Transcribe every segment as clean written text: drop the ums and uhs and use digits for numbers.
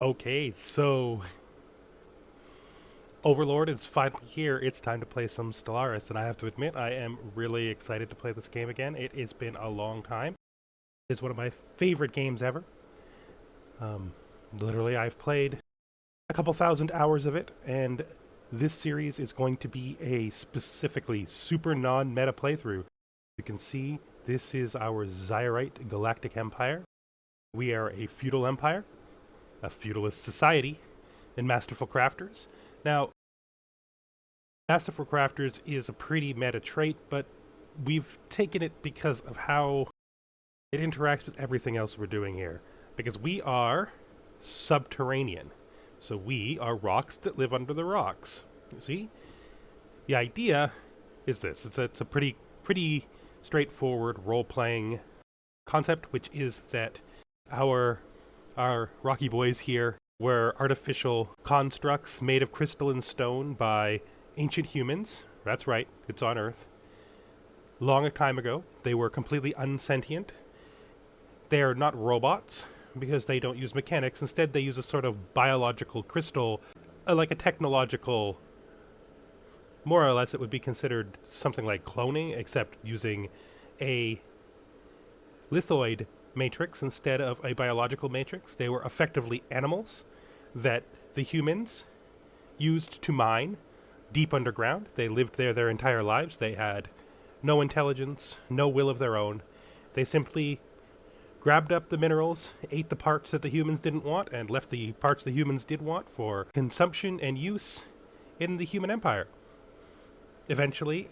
Okay, so Overlord is finally here. It's time to play some Stellaris, and I have to admit, I am really excited to play this game again. It has been a long time. It's one of my favorite games ever. Um, Literally, I've played a couple thousand hours of it, and this series is going to be a specifically super non-meta playthrough. You can see this is our Zyrite Galactic Empire. We are a feudal empire, a feudalist society, and masterful crafters. Now, masterful crafters is a pretty meta trait, but we've taken it because of how it interacts with everything else we're doing here. Because we are subterranean. So we are rocks that live under the rocks. You see? The idea is this. It's a pretty straightforward role-playing concept, which is that our rocky boys here were artificial constructs made of crystal and stone by ancient humans. That's right, it's on Earth. Long a time ago, they were completely unsentient. They are not robots because they don't use mechanics. Instead, they use a sort of biological crystal, like a technological. More or less, it would be considered something like cloning, except using a lithoid matrix instead of a biological matrix. They were effectively animals that the humans used to mine deep underground. They lived there their entire lives. They had no intelligence, no will of their own. They simply grabbed up the minerals, ate the parts that the humans didn't want, and left the parts the humans did want for consumption and use in the human empire. Eventually,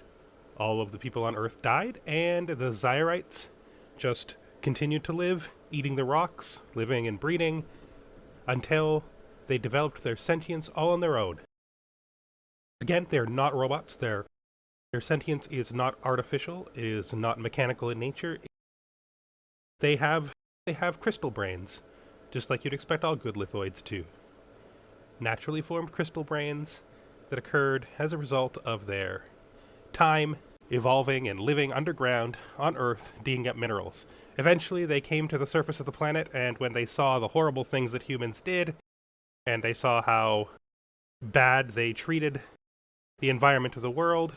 all of the people on Earth died, and the Zyerites just continued to live, eating the rocks, living and breeding, until they developed their sentience all on their own. Again, they're not robots. Their sentience is not artificial, it is not mechanical in nature. They have crystal brains, just like you'd expect all good lithoids to. Naturally formed crystal brains that occurred as a result of their time evolving and living underground on Earth, digging up minerals. Eventually, they came to the surface of the planet, and when they saw the horrible things that humans did, and they saw how bad they treated the environment of the world,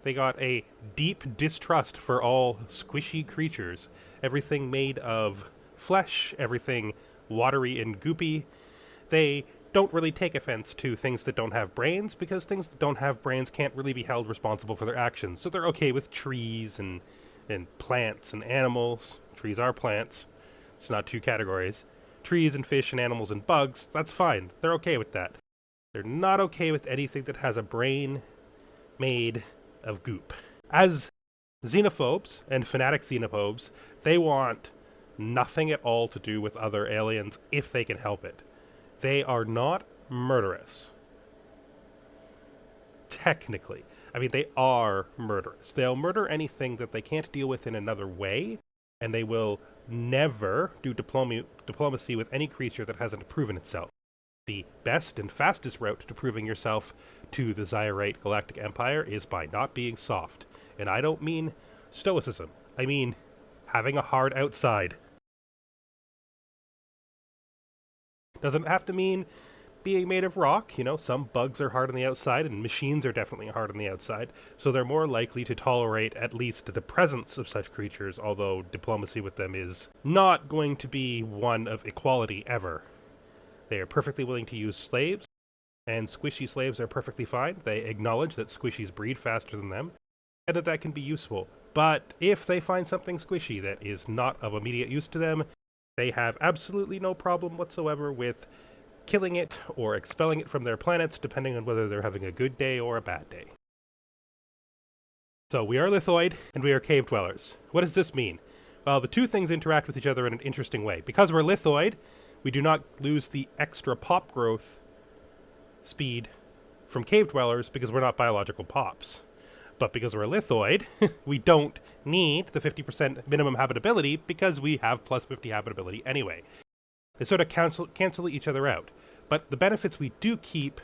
they got a deep distrust for all squishy creatures. Everything made of flesh, everything watery and goopy. They don't really take offense to things that don't have brains, because things that don't have brains can't really be held responsible for their actions. So they're okay with trees and plants and animals. Trees are plants. It's not two categories. Trees and fish and animals and bugs, that's fine. They're okay with that. They're not okay with anything that has a brain made of goop. As xenophobes and fanatic xenophobes, they want nothing at all to do with other aliens if they can help it. They are not murderous. Technically. I mean, they are murderous. They'll murder anything that they can't deal with in another way, and they will never do diplomacy with any creature that hasn't proven itself. The best and fastest route to proving yourself to the Zyrite Galactic Empire is by not being soft. And I don't mean stoicism. I mean having a hard outside. Doesn't have to mean being made of rock. You know, some bugs are hard on the outside, and machines are definitely hard on the outside. So they're more likely to tolerate at least the presence of such creatures, although diplomacy with them is not going to be one of equality ever. They are perfectly willing to use slaves, and squishy slaves are perfectly fine. They acknowledge that squishies breed faster than them, and that can be useful. But if they find something squishy that is not of immediate use to them, they have absolutely no problem whatsoever with killing it or expelling it from their planets, depending on whether they're having a good day or a bad day. So we are lithoid, and we are cave dwellers. What does this mean? Well, the two things interact with each other in an interesting way. Because we're lithoid, we do not lose the extra pop growth speed from cave dwellers because we're not biological pops. But because we're lithoid, we don't need the 50% minimum habitability because we have plus 50 habitability anyway. They sort of cancel each other out. But the benefits we do keep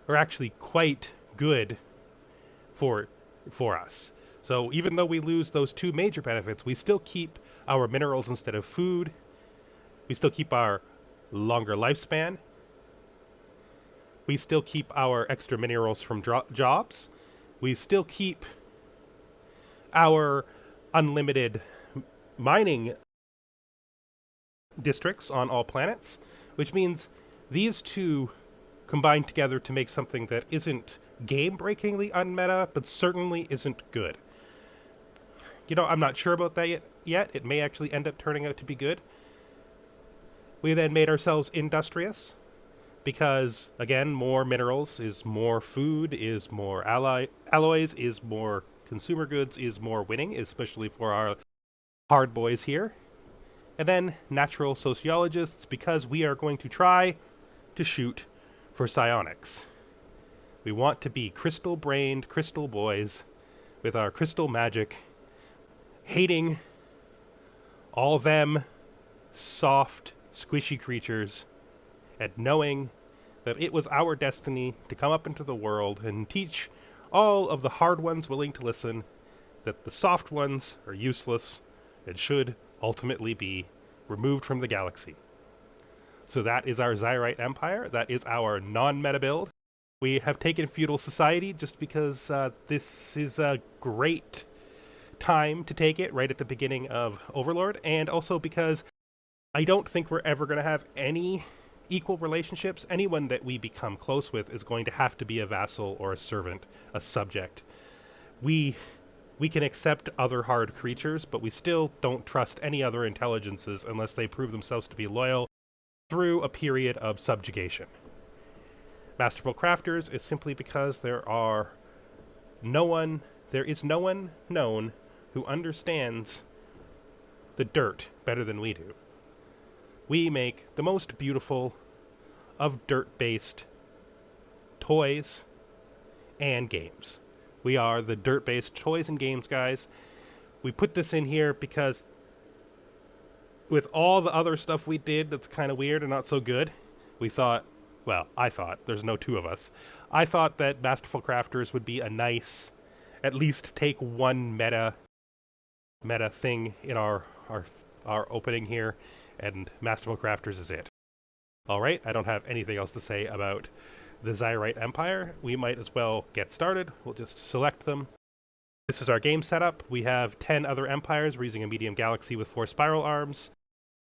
are actually quite good for us. So even though we lose those two major benefits, we still keep our minerals instead of food. We still keep our longer lifespan, We still keep our extra minerals from jobs. We still keep our unlimited mining districts on all planets, which means these two combine together to make something that isn't game-breakingly unmeta, but certainly isn't good. You know, I'm not sure about that yet. It may actually end up turning out to be good. We then made ourselves industrious, because, again, more minerals is more food, is more alloys, is more consumer goods, is more winning, especially for our hard boys here. And then natural sociologists, because we are going to try to shoot for psionics. We want to be crystal-brained crystal boys with our crystal magic, hating all them soft, squishy creatures, and knowing that it was our destiny to come up into the world and teach all of the hard ones willing to listen that the soft ones are useless and should ultimately be removed from the galaxy. So that is our Zyrite Empire. That is our non-meta build. We have taken feudal society just because this is a great time to take it right at the beginning of Overlord, and also because I don't think we're ever going to have any equal relationships. Anyone that we become close with is going to have to be a vassal or a servant, a subject. We can accept other hard creatures, but we still don't trust any other intelligences unless they prove themselves to be loyal through a period of subjugation. Masterful Crafters is simply because there is no one known who understands the dirt better than we do. We make the most beautiful of dirt-based toys and games. We are the dirt-based toys and games guys. We put this in here because with all the other stuff we did that's kind of weird and not so good, we thought, well, I thought, there's no two of us, I thought that Masterful Crafters would be a nice, at least take one meta thing in our opening here, and Masterful Crafters is it. Alright, I don't have anything else to say about the Zyrite Empire. We might as well get started. We'll just select them. This is our game setup. We have 10 other empires. We're using a medium galaxy with 4 spiral arms,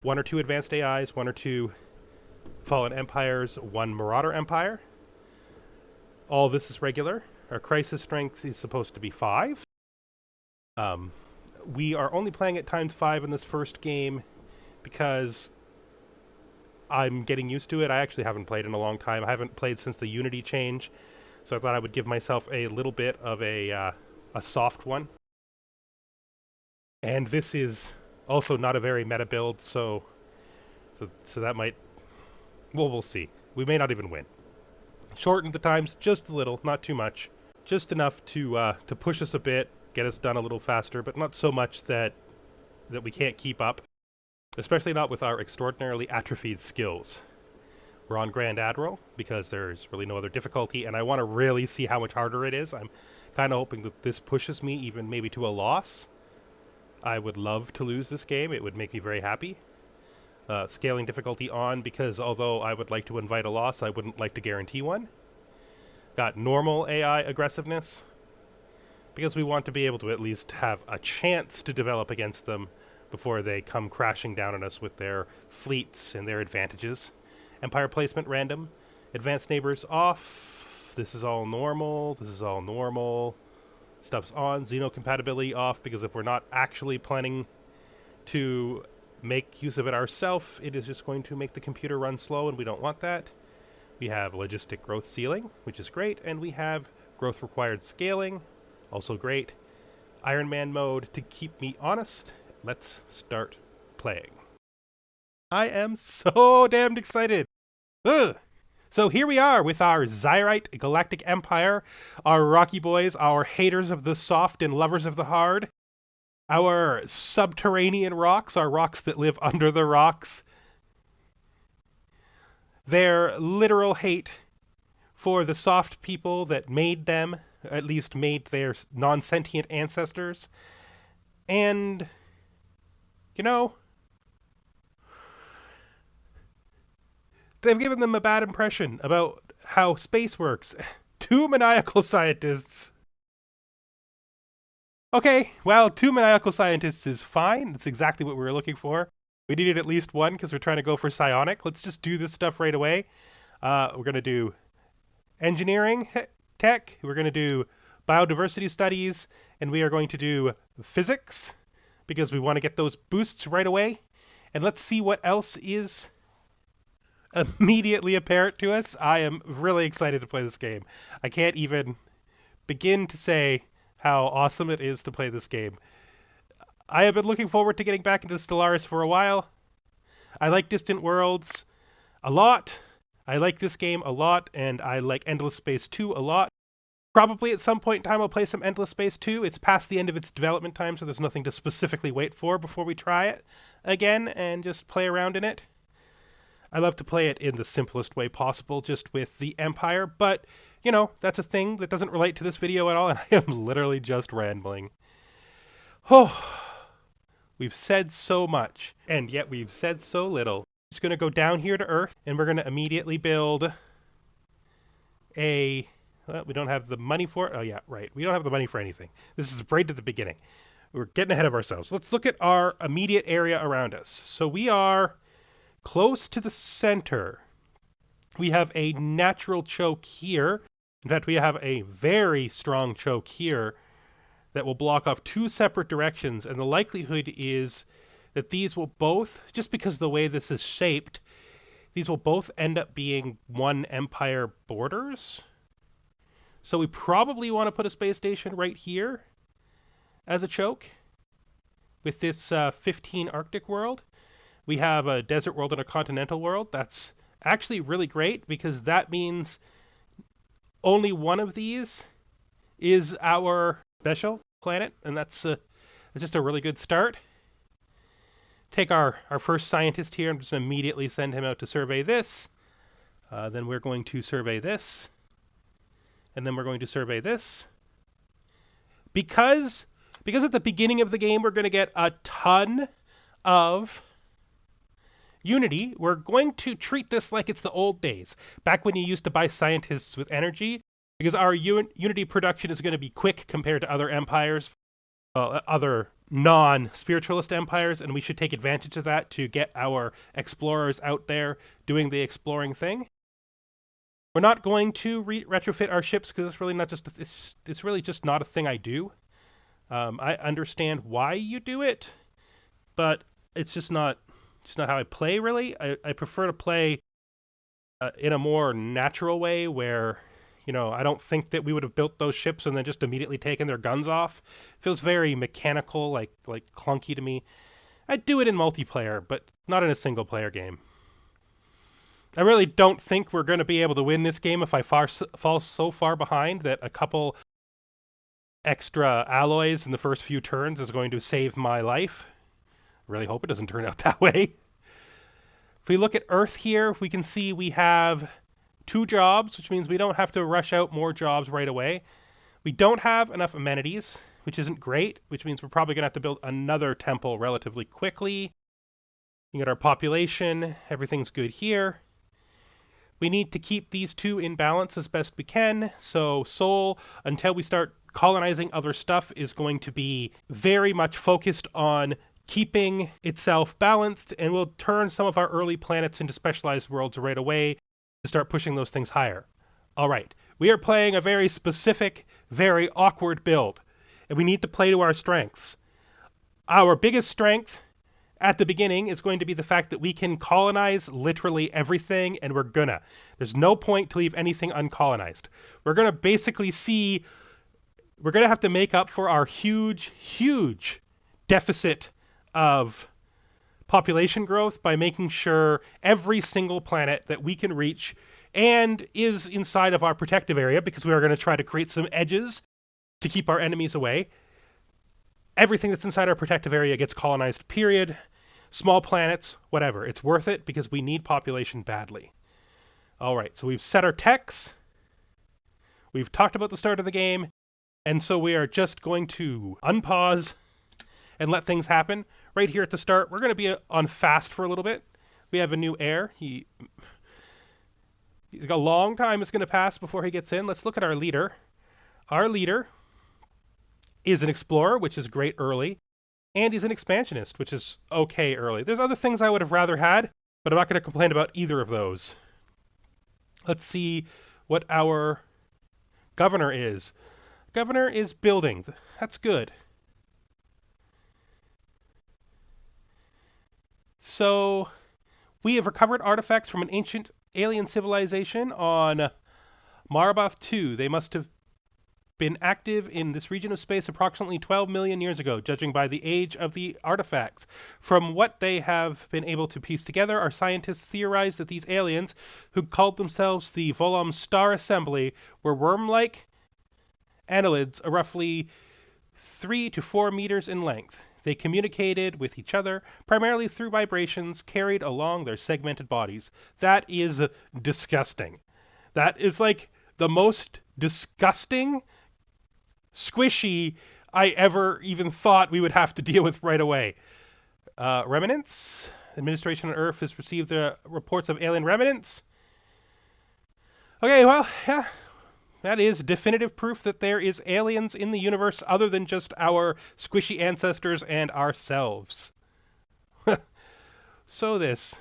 1 or 2 advanced AIs, 1 or 2 fallen empires, 1 marauder empire. All this is regular. Our crisis strength is supposed to be 5. We are only playing at ×5 in this first game because I'm getting used to it. I actually haven't played in a long time. I haven't played since the Unity change, so I thought I would give myself a little bit of a soft one. And this is also not a very meta build, so that might, well, we'll see. We may not even win. Shorten the times just a little, not too much, just enough to push us a bit, get us done a little faster, but not so much that we can't keep up. Especially not with our extraordinarily atrophied skills. We're on Grand Admiral because there's really no other difficulty, and I want to really see how much harder it is. I'm kind of hoping that this pushes me even maybe to a loss. I would love to lose this game. It would make me very happy. Scaling difficulty on because although I would like to invite a loss, I wouldn't like to guarantee one. Got normal AI aggressiveness because we want to be able to at least have a chance to develop against them before they come crashing down on us with their fleets and their advantages. Empire placement random. Advanced neighbors off. This is all normal. This is all normal. Stuff's on. Xenocompatibility off because if we're not actually planning to make use of it ourselves, it is just going to make the computer run slow, and we don't want that. We have logistic growth ceiling, which is great, and we have growth required scaling, also great. Iron Man mode to keep me honest. Let's start playing. I am so damned excited. Ugh. So here we are with our Zyrite Galactic Empire, our Rocky Boys, our haters of the soft and lovers of the hard, our subterranean rocks, our rocks that live under the rocks, their literal hate for the soft people that made them, at least made their non-sentient ancestors, and you know, they've given them a bad impression about how space works. 2 maniacal scientists. Okay, well, 2 maniacal scientists is fine. That's exactly what we were looking for. We needed at least one because we're trying to go for psionic. Let's just do this stuff right away. We're going to do engineering tech. We're going to do biodiversity studies. And we are going to do physics because we want to get those boosts right away. And let's see what else is immediately apparent to us. I am really excited to play this game. I can't even begin to say how awesome it is to play this game. I have been looking forward to getting back into Stellaris for a while. I like Distant Worlds a lot. I like this game a lot, and I like Endless Space 2 a lot. Probably at some point in time I'll play some Endless Space 2. It's past the end of its development time, so there's nothing to specifically wait for before we try it again and just play around in it. I love to play it in the simplest way possible, just with the Empire, but, you know, that's a thing that doesn't relate to this video at all, and I am literally just rambling. Oh, we've said so much, and yet we've said so little. Just going to go down here to Earth, and we're going to immediately build a... Well, we don't have the money for it. Oh, yeah, right. We don't have the money for anything. This is right at the beginning. We're getting ahead of ourselves. Let's look at our immediate area around us. So we are close to the center. We have a natural choke here. In fact, we have a very strong choke here that will block off 2 separate directions. And the likelihood is that these will both, just because of the way this is shaped, these will both end up being one Empire borders. So we probably want to put a space station right here as a choke with this 15 Arctic world. We have a desert world and a continental world. That's actually really great because that means only one of these is our special planet, and that's just a really good start. Take our first scientist here and just immediately send him out to survey this. Then we're going to survey this. And then we're going to survey this. Because at the beginning of the game we're going to get a ton of Unity, we're going to treat this like it's the old days, back when you used to buy scientists with energy, because our Unity production is going to be quick compared to other empires, other non-spiritualist empires, and we should take advantage of that to get our explorers out there doing the exploring thing. We're not going to retrofit our ships because it's really not just it's really just not a thing I do. I understand why you do it, but it's just not how I play really. I prefer to play in a more natural way where, you know, I don't think that we would have built those ships and then just immediately taken their guns off. It feels very mechanical, like clunky to me. I'd do it in multiplayer, but not in a single player game. I really don't think we're going to be able to win this game if I fall so far behind that a couple extra alloys in the first few turns is going to save my life. I really hope it doesn't turn out that way. If we look at Earth here, we can see we have 2 jobs, which means we don't have to rush out more jobs right away. We don't have enough amenities, which isn't great, which means we're probably going to have to build another temple relatively quickly. You get our population, everything's good here. We need to keep these 2 in balance as best we can, so Sol, until we start colonizing other stuff, is going to be very much focused on keeping itself balanced, and we'll turn some of our early planets into specialized worlds right away to start pushing those things higher. Alright, we are playing a very specific, very awkward build, and we need to play to our strengths. Our biggest strength at the beginning is going to be the fact that we can colonize literally everything, and we're gonna. There's no point to leave anything uncolonized. We're gonna basically we're gonna have to make up for our huge deficit of population growth by making sure every single planet that we can reach and is inside of our protective area, because we are going to try to create some edges to keep our enemies away. Everything that's inside our protective area gets colonized, period. Small planets, whatever. It's worth it because we need population badly. All right, so we've set our techs. We've talked about the start of the game. And so we are just going to unpause and let things happen. Right here at the start, we're going to be on fast for a little bit. We have a new heir. A long time is going to pass before he gets in. Let's look at our leader. Our leader is an explorer, which is great early, and he's an expansionist, which is okay early. There's other things I would have rather had, but I'm not going to complain about either of those. Let's see what our governor is. Governor is building. That's good. So we have recovered artifacts from an ancient alien civilization on Marabath 2. They must have been active in this region of space approximately 12 million years ago, judging by the age of the artifacts. From what they have been able to piece together, our scientists theorize that these aliens, who called themselves the Volum Star Assembly, were worm-like annelids roughly 3 to 4 meters in length. They communicated with each other primarily through vibrations carried along their segmented bodies. That is disgusting. That is like the most disgusting, squishy I ever even thought we would have to deal with right away. Remnants. Administration on Earth has received the reports of alien remnants. Okay, well, yeah. That is definitive proof that there is aliens in the universe other than just our squishy ancestors and ourselves. So this,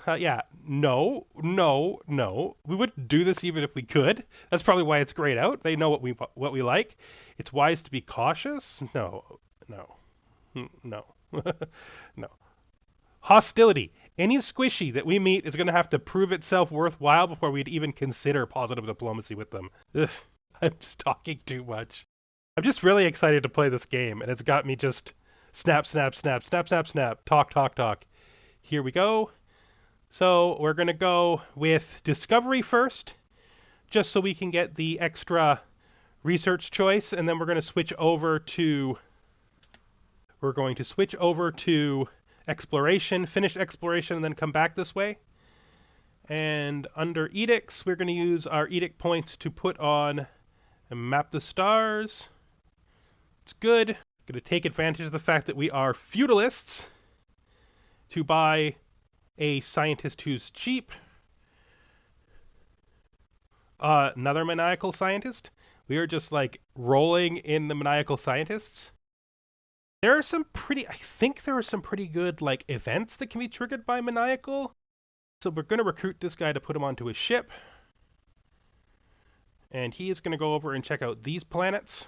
no. We wouldn't do this even if we could. That's probably why it's grayed out. They know what we like. It's wise to be cautious. No. No. Hostility. Any squishy that we meet is going to have to prove itself worthwhile before we'd even consider positive diplomacy with them. Ugh. I'm just talking too much. I'm just really excited to play this game, and it's got me just snap, talk. Here we go. So we're going to go with discovery first, just so we can get the extra research choice, and then we're going to switch over to exploration, finish exploration, and then come back this way. And under edicts, we're going to use our edict points to put on and map the stars. It's good. Going to take advantage of the fact that we are feudalists to buy a scientist who's cheap. Another maniacal scientist. We are just like rolling in the maniacal scientists. I think there are some pretty good like events that can be triggered by maniacal. So we're going to recruit this guy to put him onto his ship. And he is going to go over and check out these planets.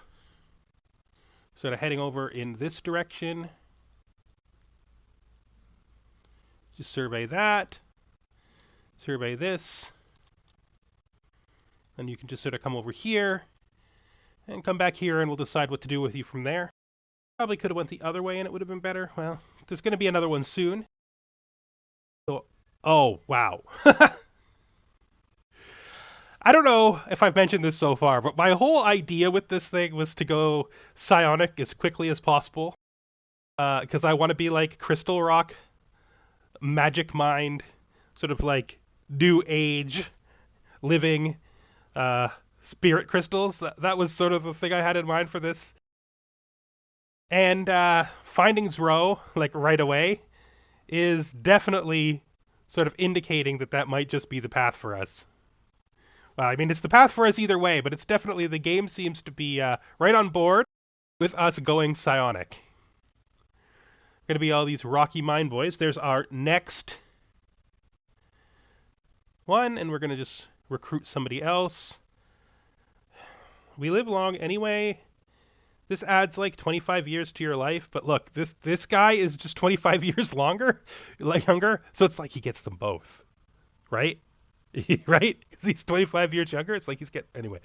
Sort of heading over in this direction. Just survey that. Survey this. And you can just sort of come over here. And come back here and we'll decide what to do with you from there. Probably could have went the other way and it would have been better. Well, there's going to be another one soon. So, oh, wow. I don't know if I've mentioned this so far, but my whole idea with this thing was to go psionic as quickly as possible. Because I want to be like Crystal Rock, Magic Mind, sort of like New Age, living spirit crystals. That was sort of the thing I had in mind for this. And Findings Row, like right away, is definitely sort of indicating that might just be the path for us. Well, I mean, it's the path for us either way, but it's definitely, the game seems to be right on board with us going psionic. Going to be all these rocky mine boys. There's our next one, and we're going to just recruit somebody else. We live long anyway. This adds like 25 years to your life, but look, this guy is just 25 years longer, like younger, so it's like he gets them both, right? Right? Because he's 25 years younger. It's like anyway.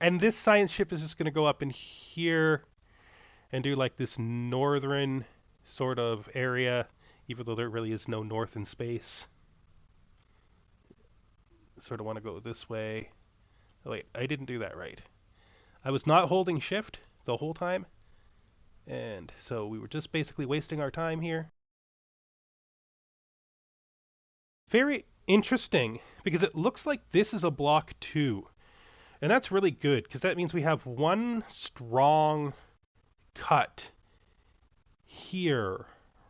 And this science ship is just going to go up in here and do like this northern sort of area, even though there really is no north in space. Sort of want to go this way. Oh wait, I didn't do that right. I was not holding shift the whole time. And so we were just basically wasting our time here. Very interesting, because it looks like this is a block 2. And that's really good, because that means we have one strong cut here,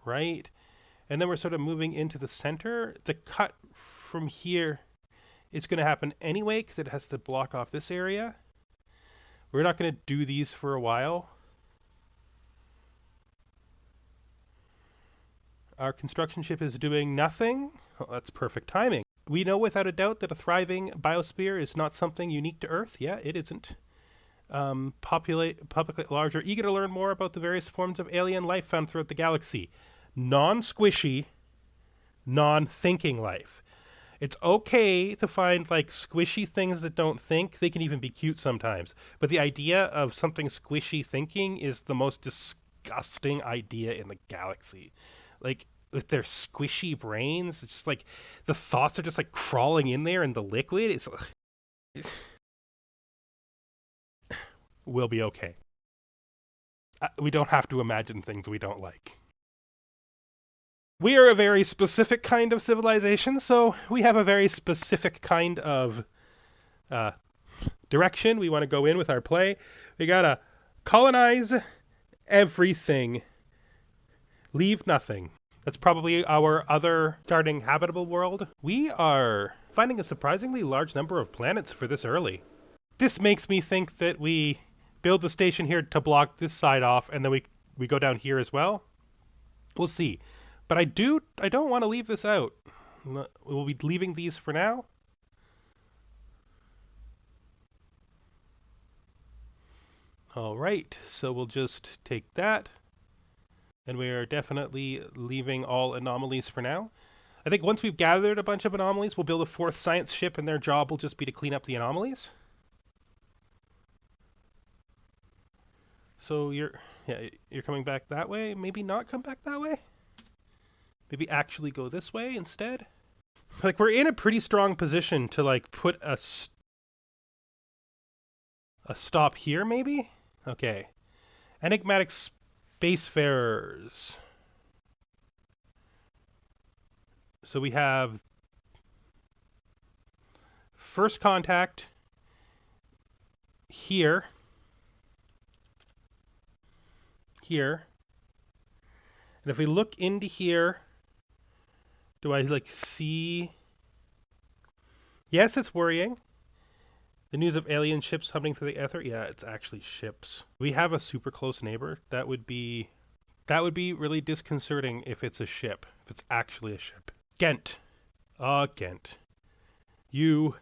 right? And then we're sort of moving into the center. The cut from here is going to happen anyway because it has to block off this area. We're not going to do these for a while. Our construction ship is doing nothing. Well, that's perfect timing. We know without a doubt that a thriving biosphere is not something unique to Earth. Yeah, it isn't. Public at large are eager to learn more about the various forms of alien life found throughout the galaxy. Non-squishy, non-thinking life. It's okay to find like squishy things that don't think. They can even be cute sometimes. But the idea of something squishy thinking is the most disgusting idea in the galaxy. Like with their squishy brains, it's just like the thoughts are just like crawling in there in the liquid. It's we'll be okay. We don't have to imagine things we don't like. We are a very specific kind of civilization, so we have a very specific kind of direction we want to go in with our play. We gotta colonize everything. Leave nothing. That's probably our other starting habitable world. We are finding a surprisingly large number of planets for this early. This makes me think that we build the station here to block this side off, and then we go down here as well. We'll see. But I don't want to leave this out. We'll be leaving these for now. All right, so we'll just take that. And we are definitely leaving all anomalies for now. I think once we've gathered a bunch of anomalies, we'll build a fourth science ship, and their job will just be to clean up the anomalies. So you're coming back that way. Maybe not come back that way. Maybe actually go this way instead. Like we're in a pretty strong position to like put a stop here maybe. Okay. Enigmatic spacefarers. So we have first contact here. Here. And if we look into here, do I like see? Yes, it's worrying. The news of alien ships humming through the ether. Yeah, it's actually ships. We have a super close neighbor. That would be really disconcerting if it's a ship. If it's actually a ship. Ghent. Ghent. You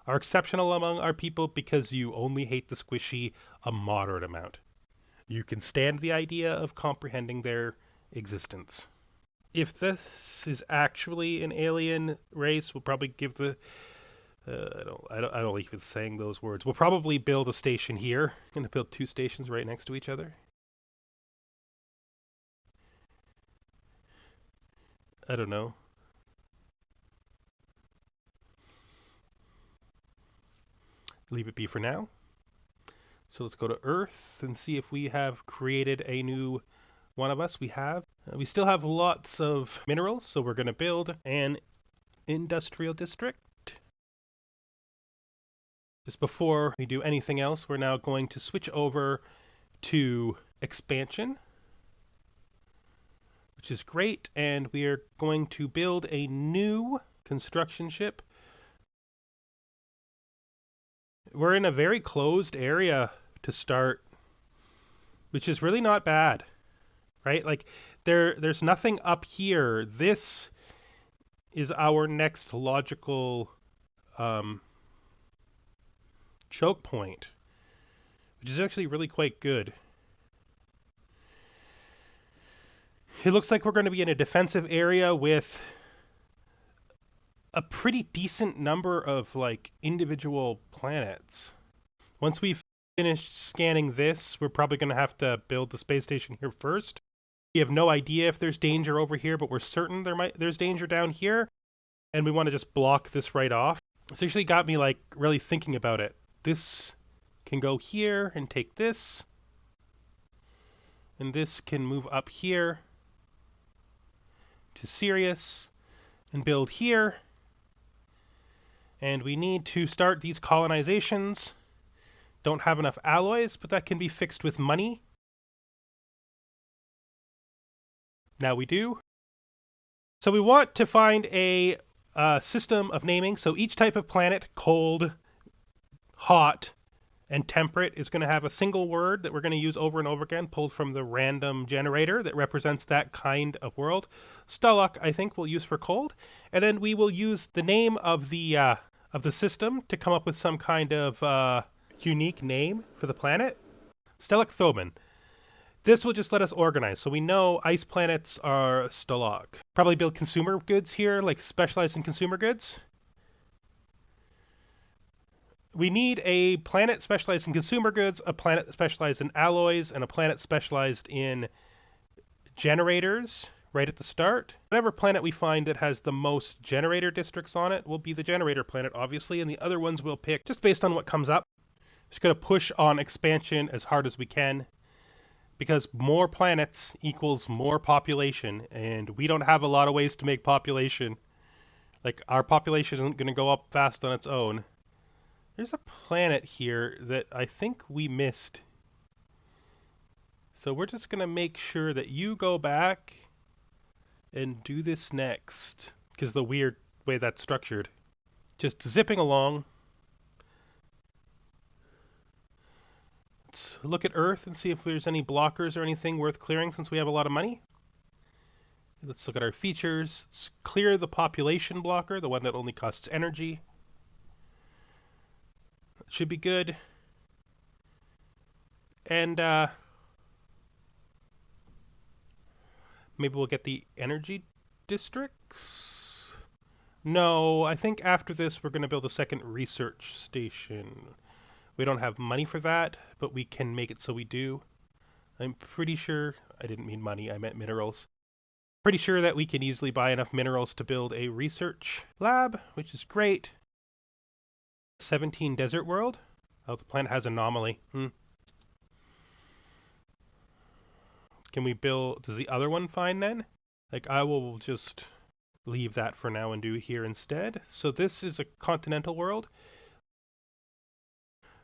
are exceptional among our people because you only hate the squishy a moderate amount. You can stand the idea of comprehending their existence. If this is actually an alien race, we'll probably give the I don't like even saying those words. We'll probably build a station here. I'm gonna build two stations right next to each other. I don't know. Leave it be for now. So let's go to Earth and see if we have created a new one of us. We have. We still have lots of minerals, so we're going to build an industrial district. Just before we do anything else, we're now going to switch over to expansion, which is great, and we are going to build a new construction ship. We're in a very closed area to start, which is really not bad, right? Like there's nothing up here. This is our next logical choke point, which is actually really quite good. It looks like we're going to be in a defensive area with a pretty decent number of like individual planets. Once we've finished scanning this, we're probably going to have to build the space station here first. We have no idea if there's danger over here, but we're certain there's danger down here, and we want to just block this right off. It's actually got me like really thinking about it. This can go here and take this, and this can move up here to Sirius and build here. And we need to start these colonizations. Don't have enough alloys, but that can be fixed with money. Now we do. So we want to find a system of naming. So each type of planet, cold, hot, and temperate, is going to have a single word that we're going to use over and over again, pulled from the random generator that represents that kind of world. Stelluk, I think, we'll use for cold, and then we will use the name of the system to come up with some kind of unique name for the planet. Stelluk Thoman. This will just let us organize. So we know ice planets are Stelluk. Probably build consumer goods here, like specialized in consumer goods. We need a planet specialized in consumer goods, a planet specialized in alloys, and a planet specialized in generators right at the start. Whatever planet we find that has the most generator districts on it will be the generator planet, obviously, and the other ones we'll pick just based on what comes up. Just going to push on expansion as hard as we can, because more planets equals more population, and we don't have a lot of ways to make population. Like, our population isn't going to go up fast on its own. There's a planet here that I think we missed. So we're just going to make sure that you go back and do this next, because the weird way that's structured. Just zipping along. Let's look at Earth and see if there's any blockers or anything worth clearing since we have a lot of money. Let's look at our features. Let's clear the population blocker, the one that only costs energy. That should be good. And maybe we'll get the energy districts? No, I think after this we're going to build a second research station. We don't have money for that, but we can make it so we do. I'm pretty sure, I didn't mean money, I meant minerals. Pretty sure that we can easily buy enough minerals to build a research lab, which is great. 17 desert world? Oh, the planet has anomaly. Can we build, does the other one fine then? Like, I will just leave that for now and do here instead. So this is a continental world.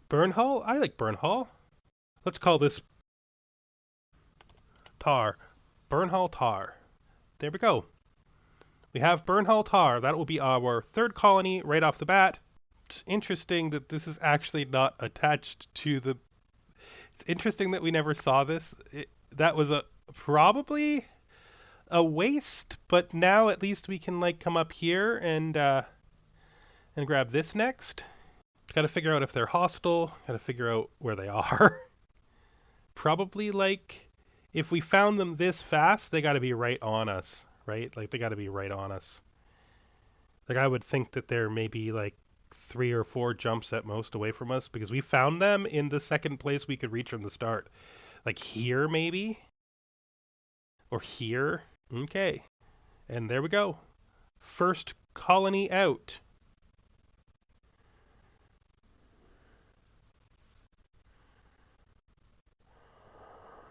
Burnhall? I like Burnhall. Let's call this Tar. Burnhall Tar. There we go. We have Burnhall Tar. That will be our third colony right off the bat. It's interesting that this is actually not attached to the... It's interesting that we never saw this. That was probably a waste, but now at least we can like come up here and grab this next. Got to figure out if they're hostile. Got to figure out where they are. Probably like if we found them this fast, they got to be right on us, right? Like they got to be right on us. Like I would think that they're maybe like 3 or 4 jumps at most away from us because we found them in the second place we could reach from the start. Like here maybe? Or here? Okay. And there we go. First colony out.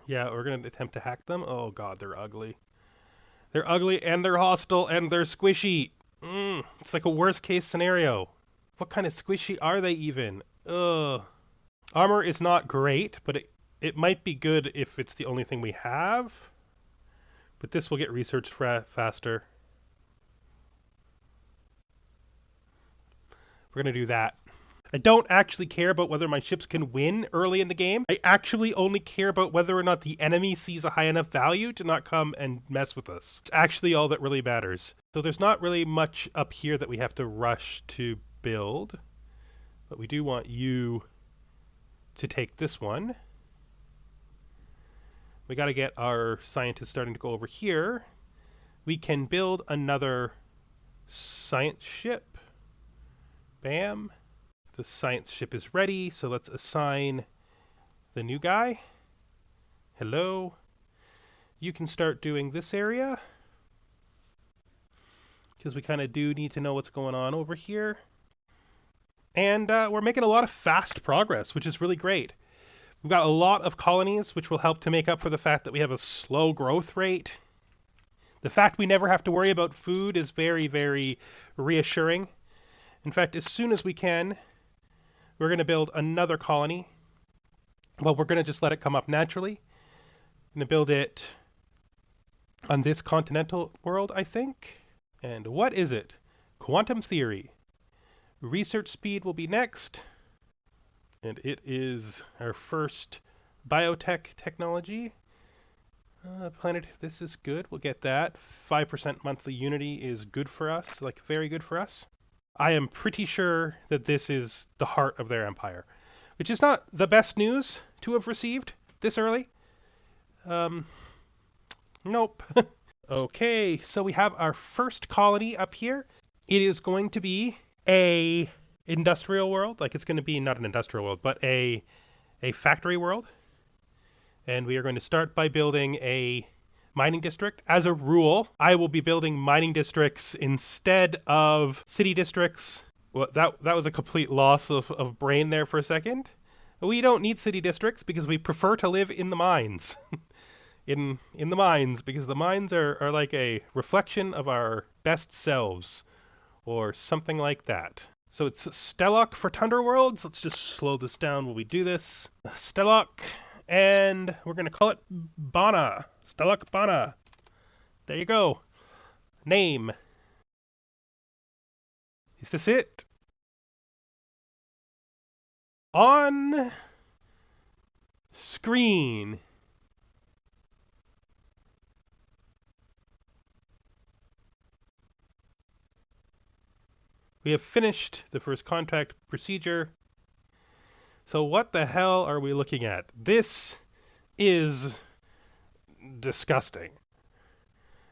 Yeah, we're going to attempt to hack them. Oh god, they're ugly. They're ugly and they're hostile and they're squishy. It's like a worst case scenario. What kind of squishy are they even? Ugh. Armor is not great, but it might be good if it's the only thing we have. But this will get researched faster. We're going to do that. I don't actually care about whether my ships can win early in the game. I actually only care about whether or not the enemy sees a high enough value to not come and mess with us. It's actually all that really matters. So there's not really much up here that we have to rush to build. But we do want you to take this one. We got to get our scientists starting to go over here. We can build another science ship. Bam. The science ship is ready, so let's assign the new guy. Hello. You can start doing this area, because we kind of do need to know what's going on over here. And we're making a lot of fast progress, which is really great. We've got a lot of colonies, which will help to make up for the fact that we have a slow growth rate. The fact we never have to worry about food is very, very reassuring. In fact, as soon as we can, we're going to build another colony. Well, we're going to just let it come up naturally. I'm going to build it on this continental world, I think. And what is it? quantum theory. Research speed will be next. And it is our first biotech technology. Planet, this is good. We'll get that. 5% monthly unity is good for us, like very good for us. I am pretty sure that this is the heart of their empire, which is not the best news to have received this early. Nope. Okay, so we have our first colony up here. It is going to be a industrial world. Like, it's going to be not an industrial world, but a factory world. And we are going to start by building a mining district. As a rule, I will be building mining districts instead of city districts. Well, that was a complete loss of brain there for a second. We don't need city districts because we prefer to live in the mines. in the mines, because the mines are like a reflection of our best selves, or something like that. So it's Stelloc for Tundra Worlds. Let's just slow this down while we do this. Stelloc, and we're going to call it Bana. Stelloc Bana. There you go. Name. Is this it? On screen. We have finished the first contract procedure. So what the hell are we looking at? This is disgusting.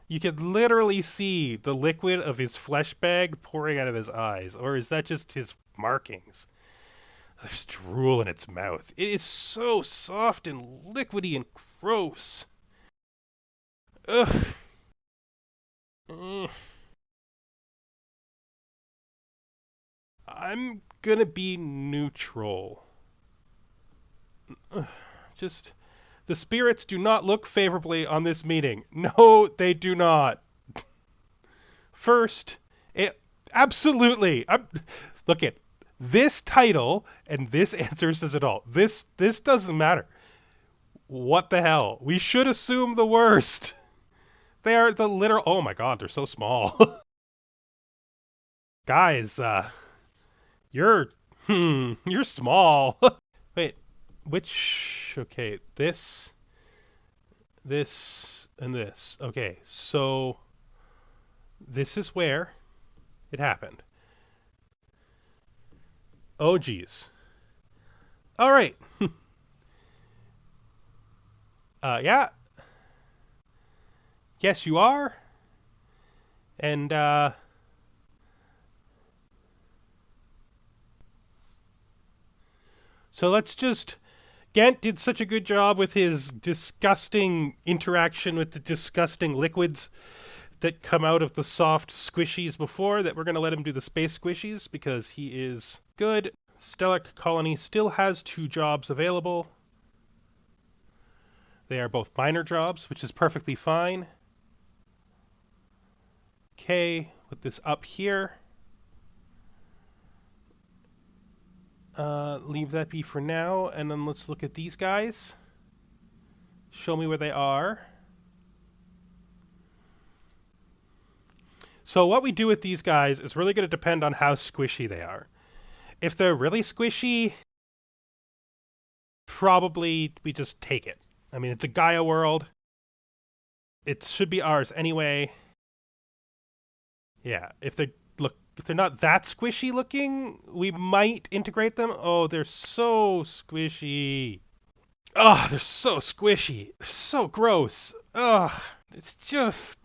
You can literally see the liquid of his flesh bag pouring out of his eyes. Or is that just his markings? There's drool in its mouth. It is so soft and liquidy and gross. Ugh. I'm gonna be neutral. Just, the spirits do not look favorably on this meeting. No, they do not. First, absolutely. Look at this title, and this answer says it all. This doesn't matter. What the hell? We should assume the worst. They are the literal. Oh my god, they're so small. Guys, you're small. Wait, which, okay, this, and this. Okay, so this is where it happened. Oh, geez. All right. Yeah. Yes, you are. And, so let's just... Gant did such a good job with his disgusting interaction with the disgusting liquids that come out of the soft squishies before that we're going to let him do the space squishies because he is good. Stellar Colony still has 2 jobs available. They are both minor jobs, which is perfectly fine. Okay, put this up here. Leave that be for now, and then let's look at these guys. Show me where they are. So what we do with these guys is really going to depend on how squishy they are. If they're really squishy, probably we just take it. I mean, it's a Gaia world. It should be ours anyway. Yeah, if they're not that squishy looking, we might integrate them. Oh, they're so squishy. Oh, they're so squishy. They're so gross. Ugh, it's just...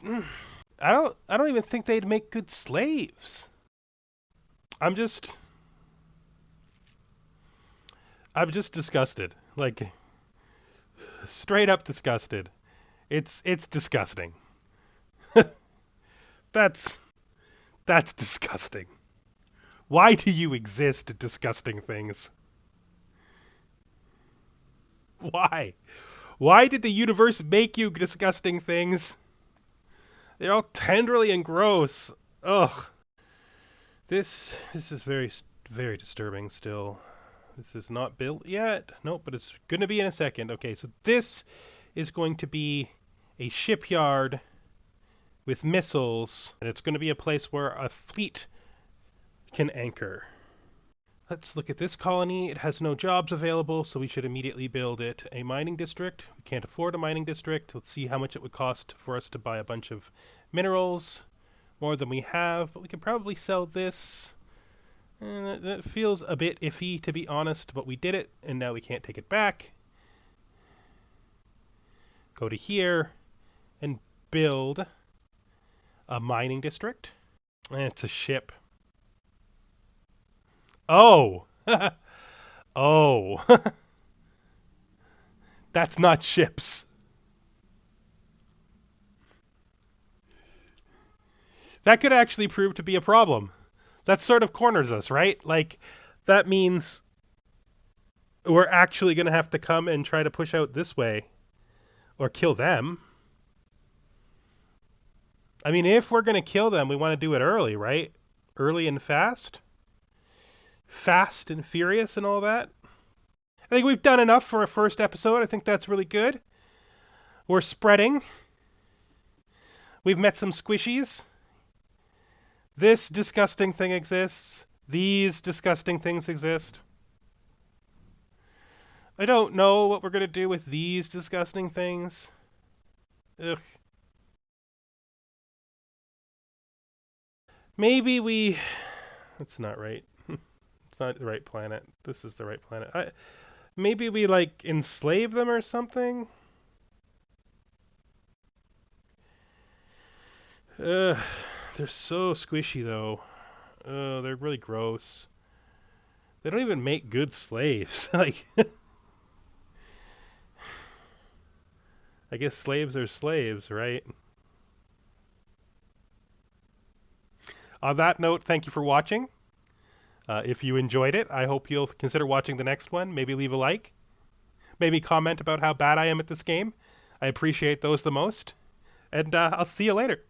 I don't even think they'd make good slaves. I'm just disgusted. Like, straight up disgusted. It's disgusting. That's disgusting. Why do you exist, disgusting things? Why? Why did the universe make you disgusting things? They're all tenderly and gross. Ugh. This is very, very disturbing still. This is not built yet. Nope, but it's going to be in a second. Okay, so this is going to be a shipyard with missiles, and it's going to be a place where a fleet can anchor. Let's look at this colony. It has no jobs available, so we should immediately build it a mining district. We can't afford a mining district. Let's see how much it would cost for us to buy a bunch of minerals. More than we have, but we can probably sell this. That feels a bit iffy, to be honest, but we did it, and now we can't take it back. Go to here and build a mining district. It's a ship. Oh! Oh! That's not ships. That could actually prove to be a problem. That sort of corners us, right? Like, that means we're actually going to have to come and try to push out this way. Or kill them. I mean, if we're going to kill them, we want to do it early, right? Early and fast? Fast and furious and all that? I think we've done enough for a first episode. I think that's really good. We're spreading. We've met some squishies. This disgusting thing exists. These disgusting things exist. I don't know what we're going to do with these disgusting things. Ugh. Maybe we... That's not right. It's not the right planet. This is the right planet. Maybe we, like, enslave them or something? They're so squishy, though. They're really gross. They don't even make good slaves. Like... I guess slaves are slaves, right? On that note, thank you for watching. If you enjoyed it, I hope you'll consider watching the next one. Maybe leave a like. Maybe comment about how bad I am at this game. I appreciate those the most. And I'll see you later.